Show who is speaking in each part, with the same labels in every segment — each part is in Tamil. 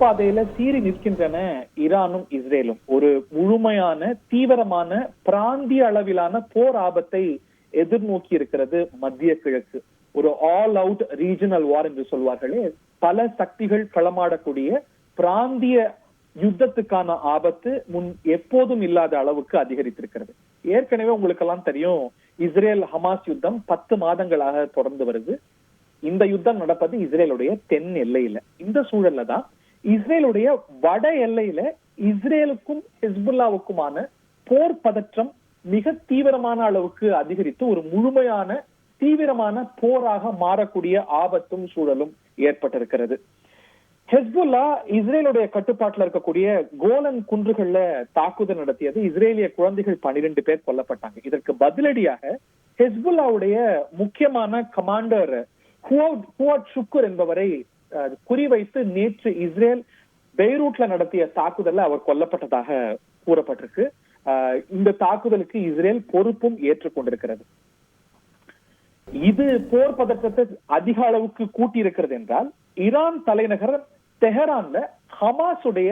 Speaker 1: பாதையில சீறி நிற்கின்றன ஈரானும் இஸ்ரேலும். ஒரு முழுமையான தீவிரமான பிராந்திய அளவிலான போர் ஆபத்தை எதிர்நோக்கி இருக்கிறது மத்திய கிழக்கு. ஒரு ஆல் அவுட் ரீஜனல் வார் என்று சொல்வார்களே, பல சக்திகள் களமாடக்கூடிய பிராந்திய யுத்தத்துக்கான ஆபத்து முன் எப்போதும் இல்லாத அளவுக்கு அதிகரித்திருக்கிறது. ஏற்கனவே உங்களுக்கு எல்லாம் தெரியும், இஸ்ரேல் ஹமாஸ் யுத்தம் 10 மாதங்களாக தொடர்ந்து வருது. இந்த யுத்தம் நடப்பது இஸ்ரேலுடைய தென் எல்லையில. இந்த சூழல்ல தான் இஸ்ரேலுடைய வட எல்லையில இஸ்ரேலுக்கும் ஹெஸ்புல்லாவுக்குமான போர் பதற்றம் மிக தீவிரமான அளவுக்கு அதிகரித்து ஒரு முழுமையான தீவிரமான போராக மாறக்கூடிய ஆபத்தும் சூழலும் ஏற்பட்டிருக்கிறது. ஹெஸ்புல்லா இஸ்ரேலுடைய கட்டுப்பாட்டில் இருக்கக்கூடிய கோலன் குன்றுகள்ல தாக்குதல் நடத்தியது. இஸ்ரேலிய குழந்தைகள் 12 பேர் கொல்லப்பட்டாங்க. இதற்கு பதிலடியாக ஹெஸ்புல்லாவுடைய முக்கியமான கமாண்டர் ஹுவாட் ஷுக்குர் என்பவரை குறிவைத்து நேற்று இஸ்ரேல் பெய்ரூட்ல நடத்திய தாக்குதல்ல அவர் கொல்லப்பட்டதாக கூறப்பட்டிருக்கு. இந்த தாக்குதலுக்கு இஸ்ரேல் பொறுப்பும் ஏற்றுக்கொண்டிருக்கிறது. இது போர் பதற்றத்தை அதிக அளவுக்கு கூட்டி இருக்கிறது என்றால், ஈரான் தலைநகர் தெஹரான்ல ஹமாஸுடைய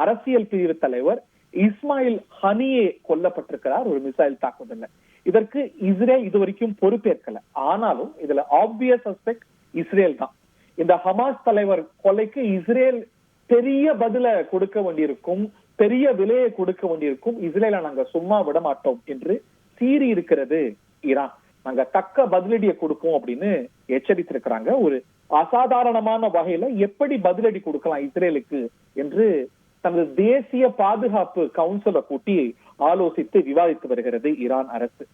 Speaker 1: அரசியல் பிரிவு தலைவர் இஸ்மாயில் ஹனியே கொல்லப்பட்டிருக்கிறார் ஒரு மிசைல் தாக்குதல்ல. இதற்கு இஸ்ரேல் இதுவரைக்கும் பொறுப்பேற்கல. ஆனாலும் இதுல ஆப்வியஸ் சஸ்பெக்ட் இஸ்ரேல் தான். இந்த ஹமாஸ் தலைவர் கொலைக்கு இஸ்ரேல் பெரிய பதில கொடுக்க வேண்டியிருக்கும், பெரிய விலையை கொடுக்க வேண்டியிருக்கும். இஸ்ரேலை நாங்க சும்மா விட மாட்டோம் என்று சீறி இருக்கிறது ஈரான். நாங்க தக்க பதிலடியை கொடுப்போம் அப்படின்னு எச்சரித்திருக்கிறாங்க. ஒரு அசாதாரணமான வகையில எப்படி பதிலடி கொடுக்கலாம் இஸ்ரேலுக்கு என்று தனது தேசிய பாதுகாப்பு கவுன்சிலை கூட்டி ஆலோசித்து விவாதித்து வருகிறது ஈரான் அரசு.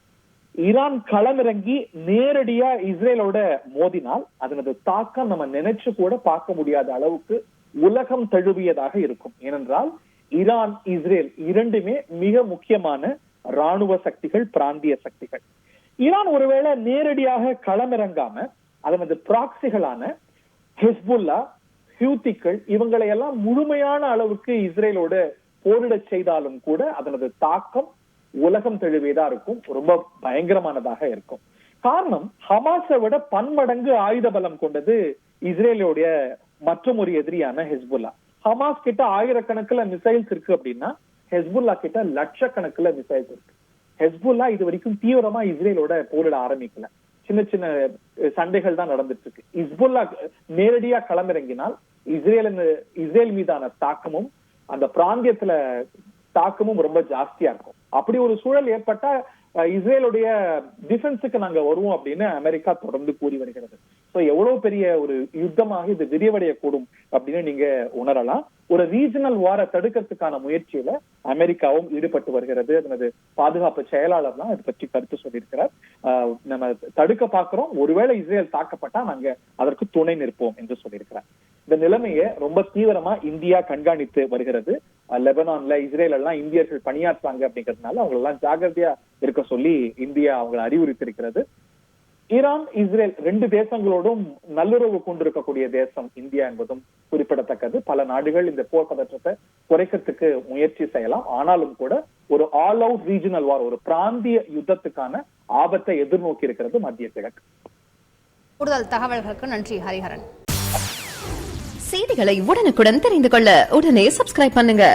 Speaker 1: ஈரான் களமிறங்கி நேரடியா இஸ்ரேலோட மோதினால் அதனது தாக்கம் நம்ம நினைச்சு கூட பார்க்க முடியாத அளவுக்கு உலகம் தழுவியதாக இருக்கும். ஏனென்றால் ஈரான் இஸ்ரேல் இரண்டுமே மிக முக்கியமான ராணுவ சக்திகள், பிராந்திய சக்திகள். ஈரான் ஒருவேளை நேரடியாக களமிறங்காம அதனது பிராக்சிகளான ஹெஸ்புல்லா, ஹூத்திகள் இவங்களை எல்லாம் முழுமையான அளவுக்கு இஸ்ரேலோட போரிட செய்தாலும் கூட அதனது தாக்கம் உலகம் தழுவியதா இருக்கும், ரொம்ப பயங்கரமானதாக இருக்கும். காரணம், ஹமாஸை விட பன்மடங்கு ஆயுத பலம் கொண்டது இஸ்ரேலுடைய மற்றும் ஒரு எதிரியான ஹெஸ்புல்லா. ஹமாஸ் கிட்ட ஆயிரக்கணக்கில் மிசைல்ஸ் இருக்கு அப்படின்னா ஹெஸ்புல்லா கிட்ட லட்சக்கணக்கில் மிசைல்ஸ் இருக்கு. ஹெஸ்புல்லா இது வரைக்கும் தீவிரமா இஸ்ரேலோட போரிட ஆரம்பிக்கல. சின்ன சின்ன சண்டைகள் தான் நடந்துட்டு இருக்கு. ஹிஸ்புல்லா நேரடியா களமிறங்கினால் இஸ்ரேல் மீதான தாக்கமும் அந்த பிராந்தியத்துல தாக்கமும் ரொம்ப ஜாஸ்தியா இருக்கும். அப்படி ஒரு சூழல் ஏற்பட்டா இஸ்ரேலுடைய டிஃபென்ஸுக்கு நாங்க வருவோம் அப்படின்னு அமெரிக்கா தொடர்ந்து கூறி வருகிறது. சோ எவ்வளவு பெரிய ஒரு யுத்தமாக இது விரிவடையக்கூடும் அப்படின்னு நீங்க உணரலாம். ஒரு ரீஜனல் வாரை தடுக்கிறதுக்கான முயற்சியில அமெரிக்காவும் ஈடுபட்டு வருகிறது. அதனது பாதுகாப்பு செயலாளர் தான் இது பற்றி கருத்து சொல்லியிருக்கிறார். நம்ம தடுக்க பாக்குறோம், ஒருவேளை இஸ்ரேல் தாக்கப்பட்டா நாங்க அதற்கு துணை நிற்போம் என்று சொல்லியிருக்கிறார். இந்த நிலைமையை ரொம்ப தீவிரமா இந்தியா கண்காணித்து வருகிறது. லெபனான்ல இஸ்ரேல் எல்லாம் இந்தியர்கள் பணியாற்றாங்க அப்படிங்கிறதுனால அவங்க எல்லாம் ஜாகிரதையா இருக்க சொல்லி இந்தியா அவங்களை அறிவுறுத்திருக்கிறது. ஈரான் இஸ்ரேல் 2 தேசங்களோடும் நல்லுறவு கொண்டிருக்கக்கூடிய தேசம் இந்தியா என்பதும் குறிப்பிடத்தக்கது. பல நாடுகள் இந்த போர் பதற்றத்தை குறைக்கிறதுக்கு முயற்சி செய்யலாம். ஆனாலும் கூட ஒரு ஆல் அவுட் ரீஜனல் வார், ஒரு பிராந்திய யுத்தத்துக்கான ஆபத்தை எதிர்நோக்கி இருக்கிறது மத்திய கிழக்கு.
Speaker 2: கூடுதல் தகவல்களுக்கு நன்றி ஹரிஹரன்.
Speaker 3: செய்திகளை உடனுக்குடன் தெரிந்து கொள்ள உடனே சப்ஸ்கிரைப் பண்ணுங்க.